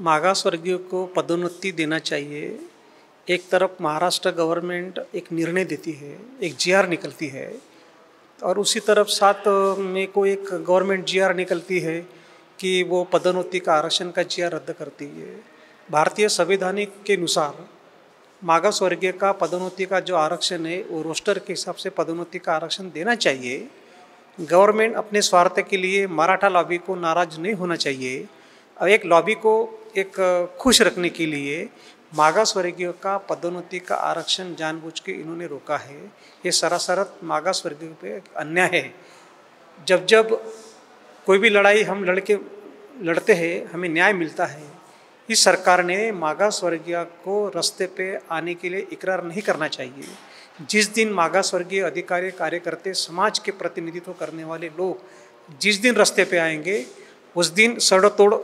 मागासवर्गीयों को पदोन्नति देना चाहिए। एक तरफ महाराष्ट्र गवर्नमेंट एक निर्णय देती है, एक जीआर निकलती है, और उसी तरफ साथ में को एक गवर्नमेंट जीआर निकलती है कि वो पदोन्नति का आरक्षण का जीआर रद्द करती है। भारतीय संवैधानिक के अनुसार मागासवर्गीय का पदोन्नति का जो आरक्षण है वो रोस्टर के हिसाब से पदोन्नति का आरक्षण देना चाहिए। गवर्नमेंट अपने स्वार्थ के लिए मराठा लॉबी को नाराज नहीं होना चाहिए, और एक लॉबी को एक खुश रखने के लिए मागासवर्गीय का पदोन्नति का आरक्षण जानबूझ के इन्होंने रोका है। ये सरासर मागासवर्गीय पे अन्याय है। जब जब कोई भी लड़ाई हम लड़ते हैं, हमें न्याय मिलता है। इस सरकार ने मागासवर्गीय को रास्ते पे आने के लिए इकरार नहीं करना चाहिए। जिस दिन मागासवर्गीय अधिकारी, कार्यकर्ते, समाज के प्रतिनिधित्व करने वाले लोग जिस दिन रास्ते पे आएंगे, उस दिन सड़ो तोड़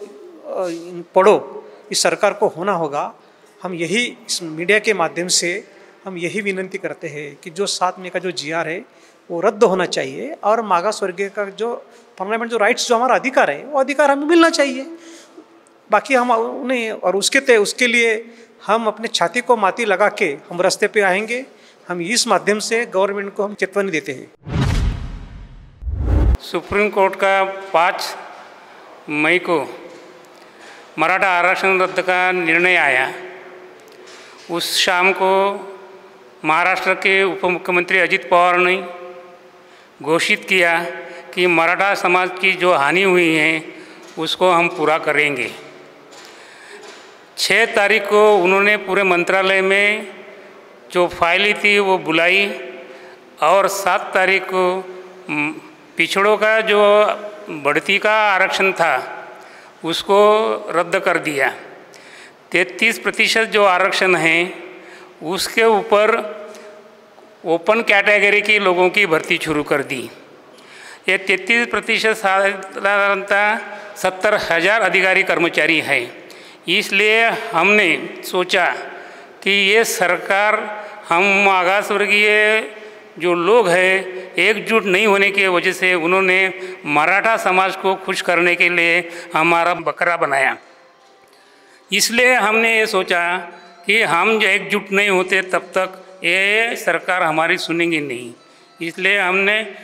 पड़ो इस सरकार को होना होगा। हम यही इस मीडिया के माध्यम से हम यही विनती करते हैं कि जो 7 मई का जो जीआर है वो रद्द होना चाहिए, और मागासवर्गीय का जो पार्लियामेंट जो राइट्स, जो हमारा अधिकार है, वो अधिकार हमें मिलना चाहिए। बाकी हम उन्हें, और उसके लिए हम अपने छाती को माती लगा के हम रास्ते पे आएंगे। हम इस माध्यम से गवर्नमेंट को हम चेतावनी देते हैं। सुप्रीम कोर्ट का 5 मई को मराठा आरक्षण रद्द का निर्णय आया। उस शाम को महाराष्ट्र के उप मुख्यमंत्री अजित पवार ने घोषित किया कि मराठा समाज की जो हानि हुई है उसको हम पूरा करेंगे। 6 तारीख को उन्होंने पूरे मंत्रालय में जो फाइलें थी वो बुलाई, और 7 तारीख को पिछड़ों का जो बढ़ती का आरक्षण था उसको रद्द कर दिया। 33% जो आरक्षण है उसके ऊपर ओपन कैटेगरी के लोगों की भर्ती शुरू कर दी। ये 33% साधारणतः 70,000 अधिकारी कर्मचारी हैं। इसलिए हमने सोचा कि ये सरकार, हम मागासवर्गीय जो लोग हैं एकजुट नहीं होने की वजह से उन्होंने मराठा समाज को खुश करने के लिए हमारा बकरा बनाया। इसलिए हमने ये सोचा कि हम जो एकजुट नहीं होते तब तक ये सरकार हमारी सुनेंगी नहीं। इसलिए हमने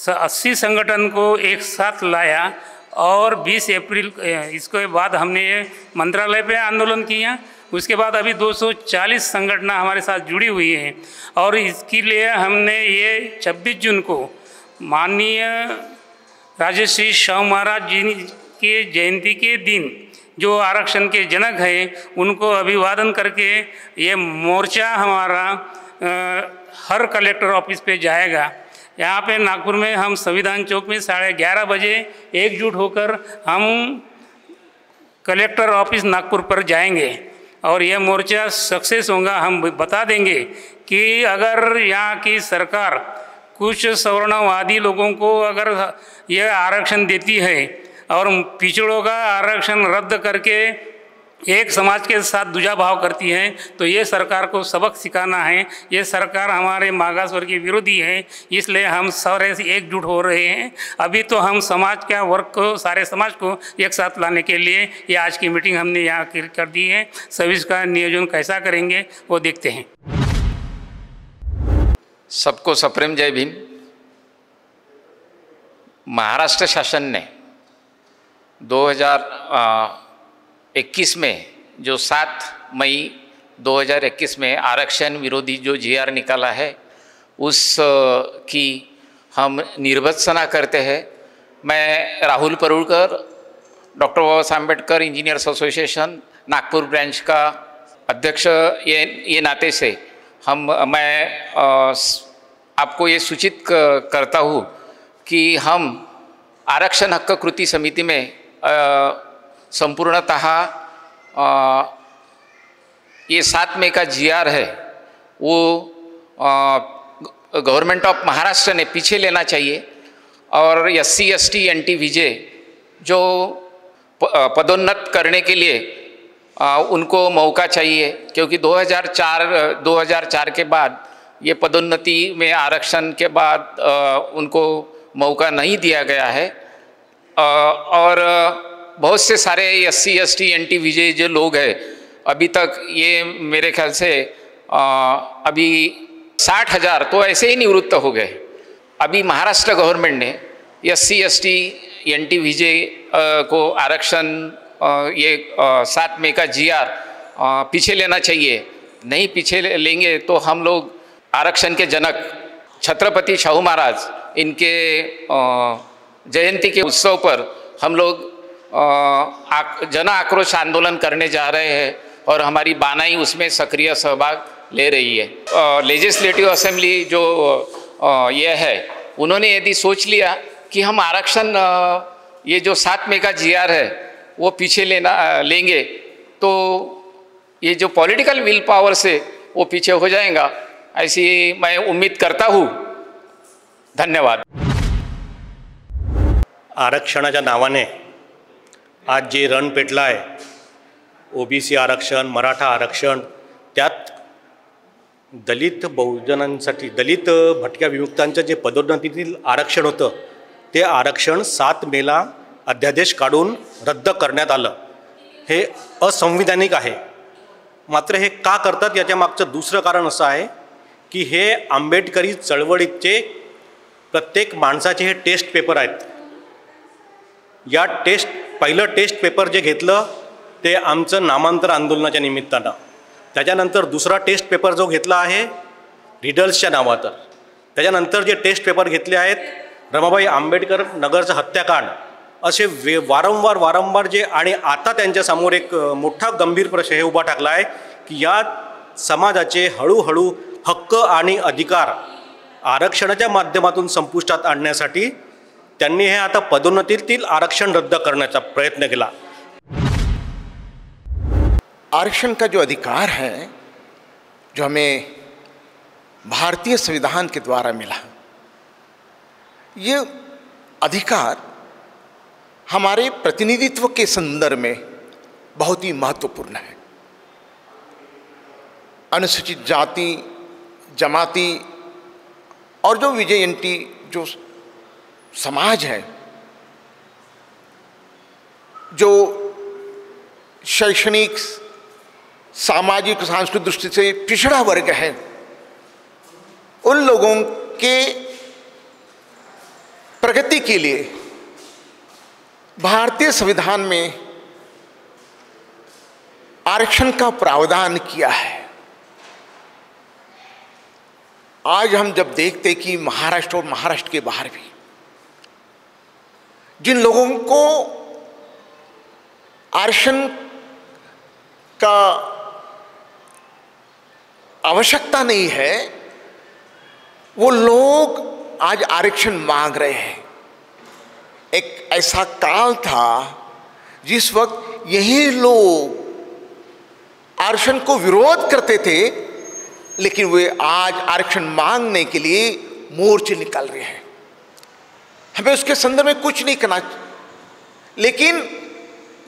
80 संगठन को एक साथ लाया, और 20 अप्रैल इसके बाद हमने ये मंत्रालय पे आंदोलन किया। उसके बाद अभी 240 संगठन हमारे साथ जुड़ी हुई हैं, और इसके लिए हमने ये 26 जून को माननीय राजश्री शाहू महाराज जी की जयंती के दिन जो आरक्षण के जनक हैं उनको अभिवादन करके ये मोर्चा हमारा हर कलेक्टर ऑफिस पे जाएगा। यहाँ पे नागपुर में हम संविधान चौक में 11:30 बजे एकजुट होकर हम कलेक्टर ऑफिस नागपुर पर जाएंगे, और यह मोर्चा सक्सेस होगा। हम बता देंगे कि अगर यहाँ की सरकार कुछ सवर्णवादी लोगों को अगर यह आरक्षण देती है और पिछड़ों का आरक्षण रद्द करके एक समाज के साथ दूजा भाव करती है, तो ये सरकार को सबक सिखाना है। ये सरकार हमारे मागासवर्गीय विरोधी है, इसलिए हम सारे एकजुट हो रहे हैं। अभी तो हम समाज का वर्क को, सारे समाज को एक साथ लाने के लिए ये आज की मीटिंग हमने यहाँ कर दी है। सभी का नियोजन कैसा करेंगे वो देखते हैं। सबको सप्रेम जय भीम। महाराष्ट्र शासन ने 2021 में जो 7 मई 2021 में आरक्षण विरोधी जो जीआर निकाला है उस की हम निर्भत्सना करते हैं। मैं Rahul Parulkar, doctor Baba Saheb Ambedkar engineers association Nagpur branch का अध्यक्ष ये नाते से मैं आपको ये सूचित करता हूँ कि हम आरक्षण हक्क कृति समिति में संपूर्णतः ये 7 मई का जीआर है वो गवर्नमेंट ऑफ महाराष्ट्र ने पीछे लेना चाहिए, और SC ST NT जो पदोन्नत करने के लिए उनको मौका चाहिए, क्योंकि 2004 के बाद ये पदोन्नति में आरक्षण के बाद उनको मौका नहीं दिया गया है। और बहुत से सारे SC ST NT विजय जो लोग हैं, अभी तक ये मेरे ख्याल से अभी 60,000 तो ऐसे ही निवृत्त हो गए। अभी महाराष्ट्र गवर्नमेंट ने SC ST NT विजय को आरक्षण ये 7 मई का GR पीछे लेना चाहिए, नहीं पीछे लेंगे तो हम लोग आरक्षण के जनक छत्रपति शाहू महाराज इनके जयंती के उत्सव पर हम लोग जन आक्रोश आंदोलन करने जा रहे हैं और हमारी बानाई उसमें सक्रिय सहभाग ले रही है। लेजिस्लेटिव असेंबली जो ये है, उन्होंने यदि सोच लिया कि हम आरक्षण ये जो 7 मई का GR है वो पीछे लेंगे तो ये जो पॉलिटिकल विल पावर से वो पीछे हो जाएगा, ऐसी मैं उम्मीद करता हूँ। धन्यवाद। आरक्षणाच्या नावाने आज जे रण पेटलं आहे, OBC आरक्षण, मराठा आरक्षण, त्यात दलित बहुजनांसाठी, दलित भटक्या विमुक्तांचं जे पदोन्नतीतील आरक्षण होतं ते आरक्षण 7 मेला अध्यादेश काढून रद्द करण्यात आलं। हे असंविधानिक आहे। मात्र हे का करतात याच्या मागचं दुसरं कारण असं आहे की हे आंबेडकरी चळवळीचे प्रत्येक माणसाचे हे टेस्ट पेपर आहेत। या पहिलं टेस्ट पेपर जे घेतलं ते आमचं नामांतर आंदोलनाच्या निमित्तानं, त्याच्यानंतर दुसरा टेस्ट पेपर जो घेतला आहे रिडल्सच्या नावावर, त्याच्यानंतर जे टेस्ट पेपर घेतले आहेत रमाबाई आंबेडकर नगरचं हत्याकांड, असे वारंवार जे, आणि आता त्यांच्यासमोर एक मोठा गंभीर प्रश्न हे उभा टाकला आहे की या समाजाचे हळूहळू हक्क आणि अधिकार आरक्षणाच्या माध्यमातून संपुष्टात आणण्यासाठी त्यांनी हे आता पदोन्नतीतील आरक्षण रद्द करण्याचा प्रयत्न केला। आरक्षण का जो अधिकार है, जो हमें भारतीय संविधान के द्वारा मिला, ये अधिकार हमारे प्रतिनिधित्व के संदर्भ में बहुत ही महत्वपूर्ण है। अनुसूचित जाति, जमाती और जो विजयंती जो समाज है, जो शैक्षणिक, सामाजिक, सांस्कृतिक दृष्टि से पिछड़ा वर्ग है, उन लोगों के प्रगति के लिए भारतीय संविधान में आरक्षण का प्रावधान किया है। आज हम जब देखते कि महाराष्ट्र और महाराष्ट्र के बाहर भी जिन लोगों को आरक्षण का आवश्यकता नहीं है, वो लोग आज आरक्षण मांग रहे हैं। एक ऐसा काल था जिस वक्त यही लोग आरक्षण को विरोध करते थे, लेकिन वे आज आरक्षण मांगने के लिए मोर्चे निकाल रहे हैं। हमें उसके संदर्भ में कुछ नहीं करना, लेकिन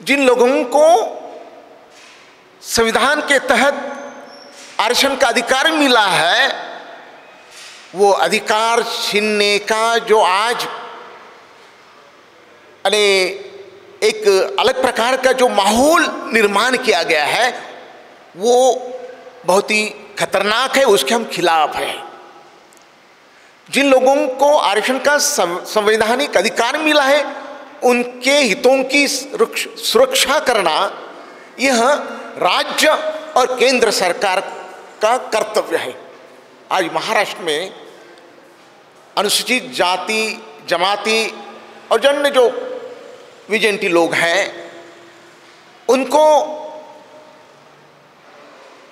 जिन लोगों को संविधान के तहत आरक्षण का अधिकार मिला है, वो अधिकार छीनने का जो आज एक अलग प्रकार का जो माहौल निर्माण किया गया है, वो बहुत ही खतरनाक है, उसके हम खिलाफ हैं। जिन लोगों को आरक्षण का संवैधानिक अधिकार मिला है, उनके हितों की सुरक्षा करना यह राज्य और केंद्र सरकार का कर्तव्य है। आज महाराष्ट्र में अनुसूचित जाति, जमाती और अन्य जो विजयंती लोग हैं, उनको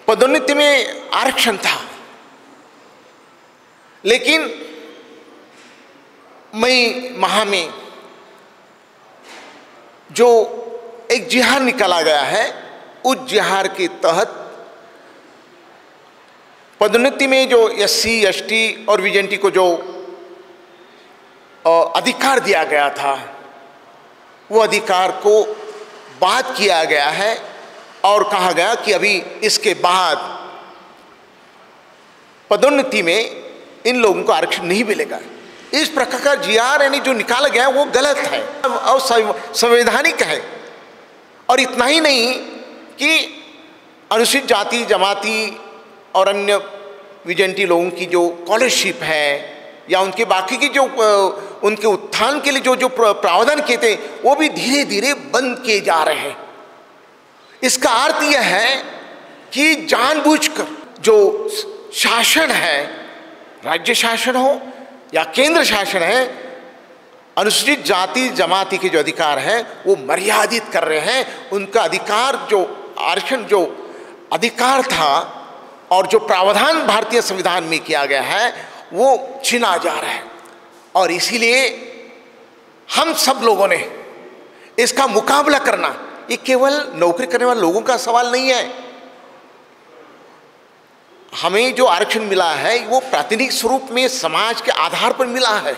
पदोन्नति में आरक्षण था, लेकिन मई माह में जो एक जिहार निकाला गया है, उस जिहार के तहत पदोन्नति में जो SC, ST और विजयंती को जो अधिकार दिया गया था, वो अधिकार को बात किया गया है और कहा गया कि अभी इसके बाद पदोन्नति में इन लोगों को आरक्षण नहीं मिलेगा। इस प्रकार का GR यानी जो निकाला गया वो गलत है और संवैधानिक है। और इतना ही नहीं कि अनुसूचित जाति जमाती और अन्य विजेंटी लोगों की जो स्कॉलरशिप है या उनके बाकी की जो उनके उत्थान के लिए जो जो प्रावधान किए थे वो भी धीरे धीरे बंद किए जा रहे हैं। इसका अर्थ यह है कि जानबूझकर जो शासन है, राज्य शासन हो या केंद्र शासन है, अनुसूचित जाति जमाती के जो अधिकार हैं वो मर्यादित कर रहे हैं। उनका अधिकार जो आरक्षण जो अधिकार था और जो प्रावधान भारतीय संविधान में किया गया है वो छीना जा रहा है। और इसीलिए हम सब लोगों ने इसका मुकाबला करना, ये केवल नौकरी करने वाले लोगों का सवाल नहीं है। हमें जो आरक्षण मिला है वो प्रातिनिधिक स्वरूप में समाज के आधार पर मिला है।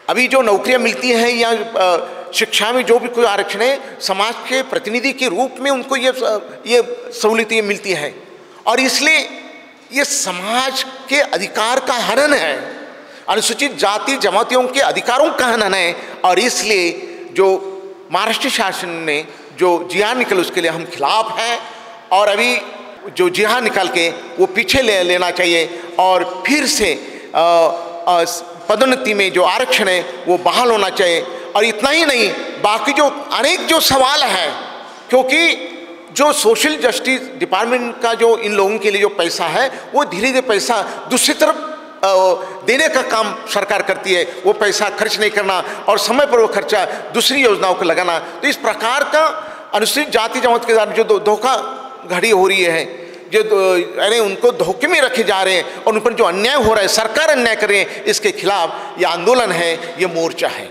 अभी जो नौकरियां मिलती हैं या शिक्षा में जो भी कोई आरक्षण है, समाज के प्रतिनिधि के रूप में उनको ये सहूलियतें मिलती हैं और इसलिए ये समाज के अधिकार का हनन है, अनुसूचित जाति जमातियों के अधिकारों का हनन है। और इसलिए जो महाराष्ट्र शासन ने जो जीआर निकल उसके लिए हम खिलाफ हैं और अभी जो जीआर निकाल के वो पीछे लेना चाहिए और फिर से पदोन्नति में जो आरक्षण है वो बहाल होना चाहिए। और इतना ही नहीं, बाकी जो अनेक जो सवाल हैं, क्योंकि जो सोशल जस्टिस डिपार्टमेंट का जो इन लोगों के लिए जो पैसा है वो धीरे धीरे पैसा दूसरी तरफ देने का काम सरकार करती है, वो पैसा खर्च नहीं करना और समय पर वो खर्चा दूसरी योजनाओं को लगाना। तो इस प्रकार का अनुसूचित जाति जमात के साथ जो धोखा घड़ी हो रही है, जो यानी उनको धोखे में रखे जा रहे हैं और उन पर जो अन्याय हो रहा है, सरकार अन्याय कर रही है, इसके खिलाफ ये आंदोलन है, ये मोर्चा है।